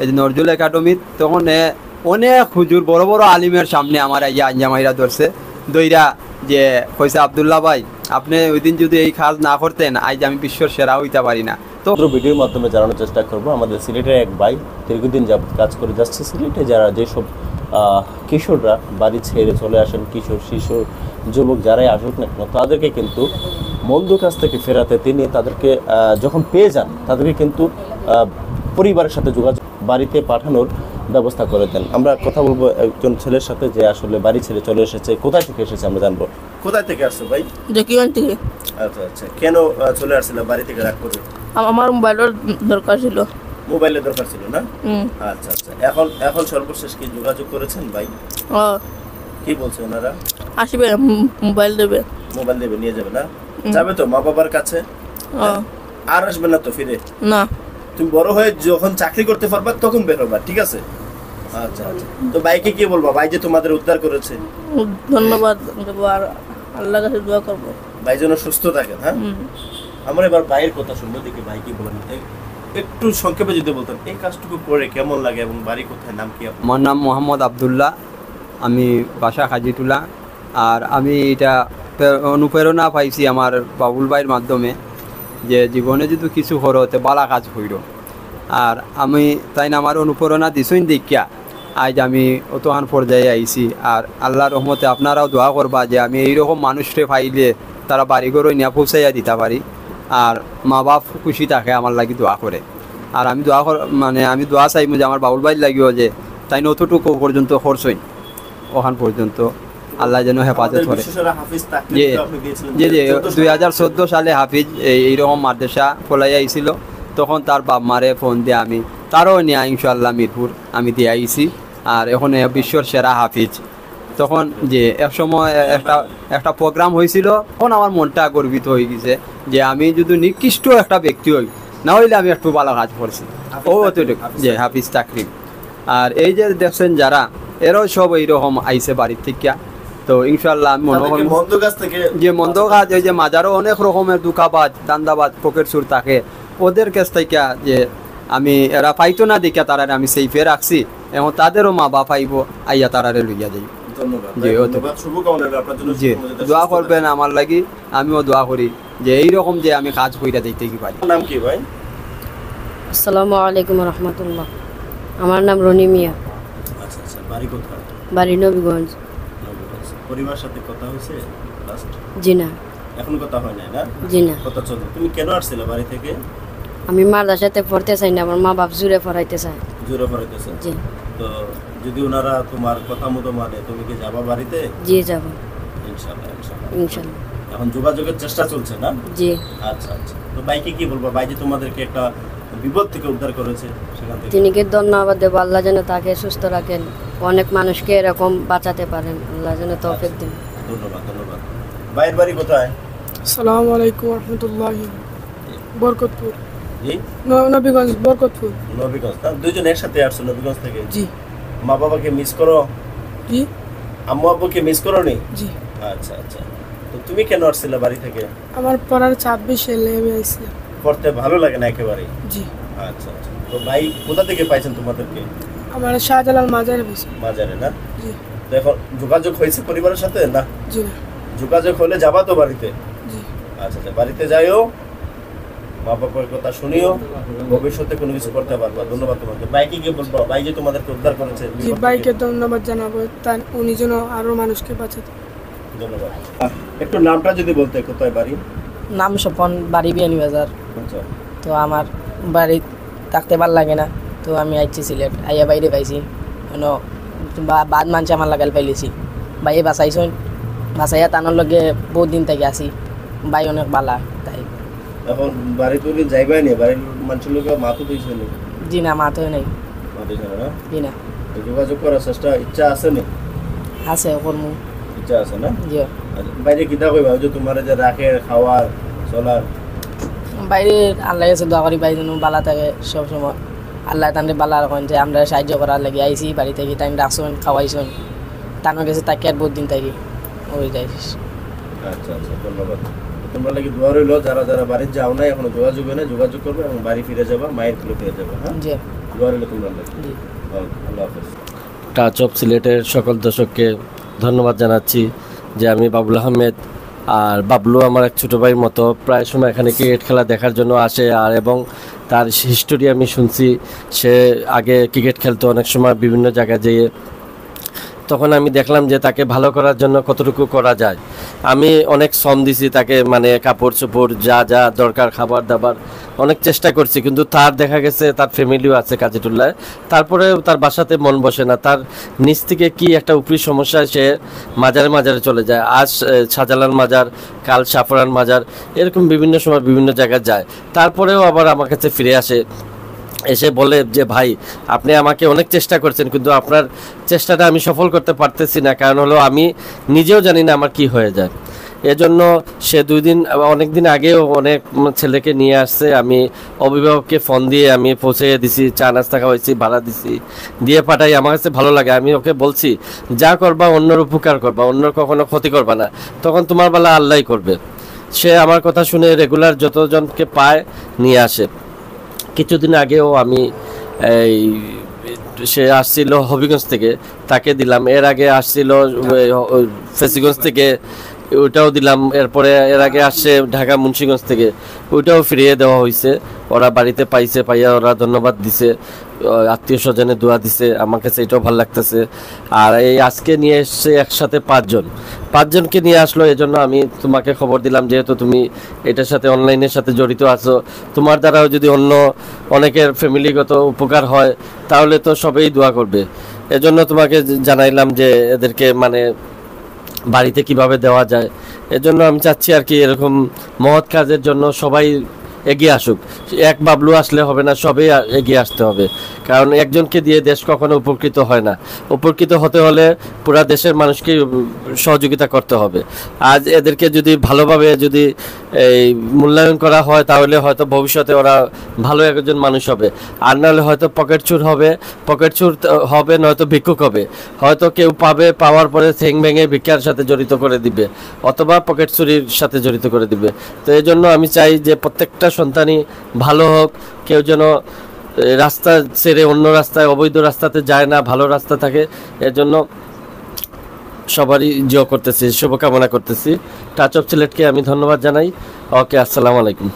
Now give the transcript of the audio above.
এই যে নজরুল একাডেমি, তখন অনেক হুজুর বড় বড় আলিমের সামনে আমার ইয়া আঞ্জামাইরা ধরছে দইরা, যে কইছে আব্দুল্লাহ ভাই আপনি ওই দিন যদি এই কাজ না করতেন আজ আমি বিশ্বর সেরা হইতে পারি না। তো ভিডিওর মাধ্যমে জানানোর চেষ্টা করব আমাদের সিলেটের এক ভাই দীর্ঘদিন যাবত কাজ করে যাচ্ছে সিলেটে। যারা যেসব কিশোররা বাড়ি ছেড়ে চলে আসেন, কিশোর শিশু যুবক যারাই আসুক না কেন, তাদেরকে কিন্তু মন্দ কাজ থেকে ফেরাতে তিনি তাদেরকে যখন পেয়ে যান তাদেরকে কিন্তু পরিবারের সাথে যোগাযোগ বাড়িতে পাঠানোর ব্যবস্থা করে দেন। আমরা কথা বলবো একজন ছেলের সাথে যে আসলে বাড়ি ছেড়ে চলে এসেছে, কোথায় থেকে এসেছে আমরা জানবো। কোথায় থেকে আসছো ভাই? দেখিওন থেকে। আচ্ছা আচ্ছা, কেন চলে আসছিল বাড়ি থেকে রাগ করে? আমার মোবাইলের দরকার ছিল। মোবাইলের দরকার ছিল না? আচ্ছা আচ্ছা, এখন সর্বশেষ কি যোগাযোগ করেছেন ভাই? কি বলছে ওনারা? আসবে, মোবাইল দেবে। মোবাইল দেবে, নিয়ে যাবে না? যাবে তো মা বাবার কাছে? আর আসবে না তো ফিরে? না, তুমি বড় হয়ে যখন চাকরি করতে পারবা তখন বের হবা, ঠিক আছে? আচ্ছা আচ্ছা, তো ভাইকে কি বলবো? ভাই যে তোমাদের উদ্ধার করেছে, ধন্যবাদ দেবো আর আল্লাহর কাছে দোয়া করবো ভাই যেন সুস্থ থাকেন। হ্যাঁ, আমরা এবার ভাইয়ের কথা শুনবো, দেখি ভাই কি বলেন। একটু সংক্ষেপে যদি বলতেন এই কাজটুকু করে কেমন লাগে এবং বাড়ি কোথায়, নাম কি? আমার নাম মোহাম্মদ আবদুল্লাহ, আমি বাসা হাজিটুলা। আর আমি এটা অনুপ্রেরণা পাইছি আমার বাবুল ভাইয়ের মাধ্যমে, যে জীবনে যদি কিছু হরতে বালা কাজ হইল। আর আমি তাই না আমার অনুপ্রেরণা দিছই দেখিয়া আজ আমি অতহান পর্যায়ে আইছি। আর আল্লাহর রহমতে আপনারাও দোয়া করবা যে আমি এইরকম মানুষকে পাইলে তারা বাড়িঘর নিয়ে পৌঁছাইয়া দিতে পারি, আর মা বাপ খুশি থাকে আমার লাগি দোয়া করে। আর আমি আমি দোয়া চাইব যে আমার বাবুল ভাই লাগিও যে তাই নতটুকু পর্যন্ত খরচই ওখান পর্যন্ত আল্লাহ যেন হেফাজত করে। যে 2014 সালে হাফিজ এইরকম মাদ্রাসা খোলাই আইছিল, তখন তার বাপ মারে ফোন দিয়ে আমি তারও নিয়ে ইনশাআল্লাহ মিরপুর আমি দিয়ে আইছি। আর এখন বিশ্বর সেরা হাফিজ। তখন যে এক সময় একটা প্রোগ্রাম হয়েছিল, তখন আমার মনটা গর্বিত হয়ে গেছে যে আমি যদি নিকৃষ্ট একটা ব্যক্তি হই, না হইলে আমি একটু ভালো কাজ করছি। যে হাফিজ তাকরিম। আর এই যে দেখছেন যারা, এরাও সব এইরকম আইসে বাড়ির থেকে। তো ইনশাল্লাহ আমি মনে করি যে মন্দ কাজ, এই যে মাজারও অনেক রকমের দুঃখাবাজ দান্দাবাজ পকেট চুর থাকে, ওদের কাছ থেকে যে আমি এরা পাইতো না দেখে তারা আমি সেইফে রাখছি, এবং তাদেরও মা বাপ পাইব আইয়া তারারে লইয়া যাই। জি, দোয়া করবেন আমার লাগি, আমিও দোয়া করি যে এইরকম যে আমি কাজ কইরা দেখতে কি পারি। নাম কি ভাই? আসসালামু আলাইকুম রহমতুল্লাহ। আমার নাম রনি মিয়া। আচ্ছা আচ্ছা, বাড়ি কোথায়? বাড়ি নবীগঞ্জ। পরিবারের সাথে কথা হয়েছে লাস্ট? জি না, এখন কথা হয় না? জি না। কথা চলে। তুমি কেন আসছিলে বাড়ি থেকে? আমি মাদ্রাসাতে পড়তে চাই না, আমার মা বাপ জুড়ে পড়াইতে চায়। জোরে পড়াইতেছে? জি। তো যদি ওনারা তোমার কথা মতো মানে, তুমি কি যাবা বাড়িতে? জি যাব ইনশাআল্লাহ ইনশাআল্লাহ ইনশাআল্লাহ। এখন যোগাযোগের চেষ্টা চলছে না? জি। আচ্ছা আচ্ছা, তো ভাইকে কি বলবো? ভাই যে তোমাদেরকে একটা বিপদ থেকে উদ্ধার করেছে, সেখান থেকে তিনিকে ধন্যবাদ দেবো। আল্লাহ যেন তাকে সুস্থ রাখেন, অনেক মানুষকে এরকম বাঁচাতে পারেন, আল্লাহ যেন তৌফিক দেন। ধন্যবাদ ধন্যবাদ। ভাইয়ের বাড়ি কোথায়? আসসালামু আলাইকুম রহমতুল্লাহ। বরকতপুর। জি, নবীগঞ্জ বরকতপুর। নবীগঞ্জ। দুইজন একসাথে আসছো নবীগঞ্জ থেকে? জি। মা বাবাকে মিস করো? জি। আম্মু আব্বুকে মিস করো নি? জি। আচ্ছা আচ্ছা, তো তুমি কেন আসছিলে বাড়ি থেকে? আমার পড়ার 26 এলে আমি আইছিলাম। পড়তে ভালো লাগে না একেবারে? জি। আচ্ছা আচ্ছা, তো ভাই কোথা থেকে পাইছেন তোমাদেরকে? আমার শাহজালাল মাজারে বসে। বাজারে না? জি। তো এখন যোগাযোগ হয়েছে পরিবারের সাথে না? জি না। যোগাযোগ হলে যাবা তো বাড়িতে? জি। আচ্ছা আচ্ছা, বাড়িতে যাইও, মা বাবার কথা শুনিও, ভবিষ্যতে কোনো কিছু করতে পারবা। ধন্যবাদ তোমাকে। ভাইকে কি বলবো? ভাই যে তোমাদেরকে উদ্ধার করেছে, জি ভাইকে ধন্যবাদ জানাবো, তার উনি যেন আরো মানুষকে বাঁচাতে। ধন্যবাদ। একটু নামটা যদি বলতে, কোথায় বাড়ি? নাম স্বপন, বাড়ি বিয়ানীবাজার। আচ্ছা। তো আমার বাড়ি থাকতে ভাল লাগে না, তো আমি আইছি সিলেট, আইয়া বাইরে পাইছি বাদ মানছে আমার লাগাল পাইলেছি। বাইরে বাঁচাইছেন, বাঁচাইয়া টানোর লগে বহুত দিন থেকে আসি। বাই অনেক বালা, তাই এখন বাড়ি তো যাইবাই নি? বাড়ির মানুষের লোক মাথা দিয়েছে নি? জি না, মা তো নেই। না? জি না। যোগাযোগ করার চেষ্টা ইচ্ছা আছে নি? আছে কর্মু, ইচ্ছা আছে না? জি। বাইরে কিতা কইবা যে তোমার যে রাখে খাওয়ার চলার? বাইরে আল্লাহ কাছে দোয়া করি, বাইরে যেন বালা থাকে সবসময়। আল্লাহ তান্ডে বালা রাখেন, যে আমরা সাহায্য করার লাগে আইসি বাড়ি থেকে, টাইম রাখছেন, খাওয়াইছেন, টানোর কাছে তাকে আর বহুত দিন থাকি ওই যাই। আচ্ছা আচ্ছা, ধন্যবাদ। তোমরা লাগি দোয়া রইলো, যারা যারা বাড়ি যাও না এখনো যোগাযোগ হয় না, যোগাযোগ করবে এবং বাড়ি ফিরে যাবা, মায়ের কুলে ফিরে যাবা। হ্যাঁ, জি। জি। টাচ অফ সিলেটের সকল দর্শককে ধন্যবাদ জানাচ্ছি যে আমি বাবুল আহমেদ, আর বাবলু আমার এক ছোটো ভাইয়ের মতো, প্রায় সময় এখানে ক্রিকেট খেলা দেখার জন্য আসে। আর এবং তার হিস্টোরি আমি শুনছি, সে আগে ক্রিকেট খেলতো অনেক সময় বিভিন্ন জায়গায় যেয়ে, তখন আমি দেখলাম যে তাকে ভালো করার জন্য কতটুকু করা যায়। আমি অনেক শ্রম দিছি তাকে, মানে কাপড় চোপড় যা যা দরকার, খাবার দাবার অনেক চেষ্টা করছি, কিন্তু তার দেখা গেছে তার ফ্যামিলিও আছে কাজীটুল্লায়, তারপরে তার বাসাতে মন বসে না। তার নিচ থেকে কি একটা উপরি সমস্যায় সে মাজারে মাজারে চলে যায়। আজ শাহজালাল মাজার, কাল সাফরান মাজার, এরকম বিভিন্ন সময় বিভিন্ন জায়গায় যায়, তারপরেও আবার আমার কাছে ফিরে আসে, এসে বলে যে ভাই আপনি আমাকে অনেক চেষ্টা করছেন, কিন্তু আপনার চেষ্টাটা আমি সফল করতে পারতেছি না, কারণ হলো আমি নিজেও জানি না আমার কি হয়ে যায়। এজন্য সে অনেক দিন আগেও অনেক ছেলেকে নিয়ে আসছে, আমি অভিভাবককে ফোন দিয়ে আমি পৌঁছে দিছি, চা নাস্তা খাওয়াইছি, ভাড়া দিছি, দিয়ে পাঠাই। আমার কাছে ভালো লাগে, আমি ওকে বলছি যা করবা অন্যর উপকার করবা, অন্যর কখনো ক্ষতি করবা না, তখন তোমার বেলা আল্লাহই করবে। সে আমার কথা শুনে রেগুলার যতজনকে পায় নিয়ে আসে। কিছুদিন আগেও আমি সে আসছিল হবিগঞ্জ থেকে, তাকে দিলাম। এর আগে আসছিল ফেসিগঞ্জ থেকে, ওইটাও দিলাম। এরপরে এর আগে আসছে ঢাকা মুন্সিগঞ্জ থেকে, ওইটাও ফিরিয়ে দেওয়া হয়েছে। ওরা বাড়িতে পাইয়া ওরা ধন্যবাদ দিছে, আত্মীয় স্বজনে দোয়া দিছে, আমার কাছে এটাও ভালো লাগতেছে। আর এই আজকে নিয়ে এসছে একসাথে পাঁচজনকে নিয়ে আসলো। এজন্য আমি তোমাকে খবর দিলাম, যেহেতু তুমি এটার সাথে অনলাইনের সাথে জড়িত আছো, তোমার দ্বারাও যদি অনেকের ফ্যামিলিগত উপকার হয় তাহলে তো সবাই দোয়া করবে। এজন্য তোমাকে জানাইলাম যে এদেরকে মানে বাড়িতে কিভাবে দেওয়া যায়। এজন্য আমি চাচ্ছি আর কি এরকম মহৎ কাজের জন্য সবাই এগিয়ে আসুক। এক বাবলু আসলে হবে না, সবাই এগিয়ে আসতে হবে, কারণ একজনকে দিয়ে দেশ কখনো উপকৃত হয় না। উপকৃত হতে হলে পুরা দেশের মানুষকে সহযোগিতা করতে হবে। আজ এদেরকে যদি ভালোভাবে যদি এই মূল্যায়ন করা হয় তাহলে হয়তো ভবিষ্যতে ওরা ভালো একজন মানুষ হবে, আর নাহলে হয়তো পকেট চুর হবে, নয়তো ভিক্ষুক হবে। হয়তো কেউ পাওয়ার পরে ঠ্যাং ভেঙে ভিক্ষার সাথে জড়িত করে দিবে, অথবা পকেট চুরির সাথে জড়িত করে দিবে। তো এই জন্য আমি চাই যে প্রত্যেকটা সন্তানই ভালো হোক, কেউ যেন রাস্তা ছেড়ে অন্য রাস্তায় অবৈধ রাস্তাতে যায় না, ভালো রাস্তা থাকে। এর জন্য সবারই করতেছি, শুভকামনা করতেছি। টাচ অফ সিলেটকে আমি ধন্যবাদ জানাই। ওকে, আসসালামু আলাইকুম।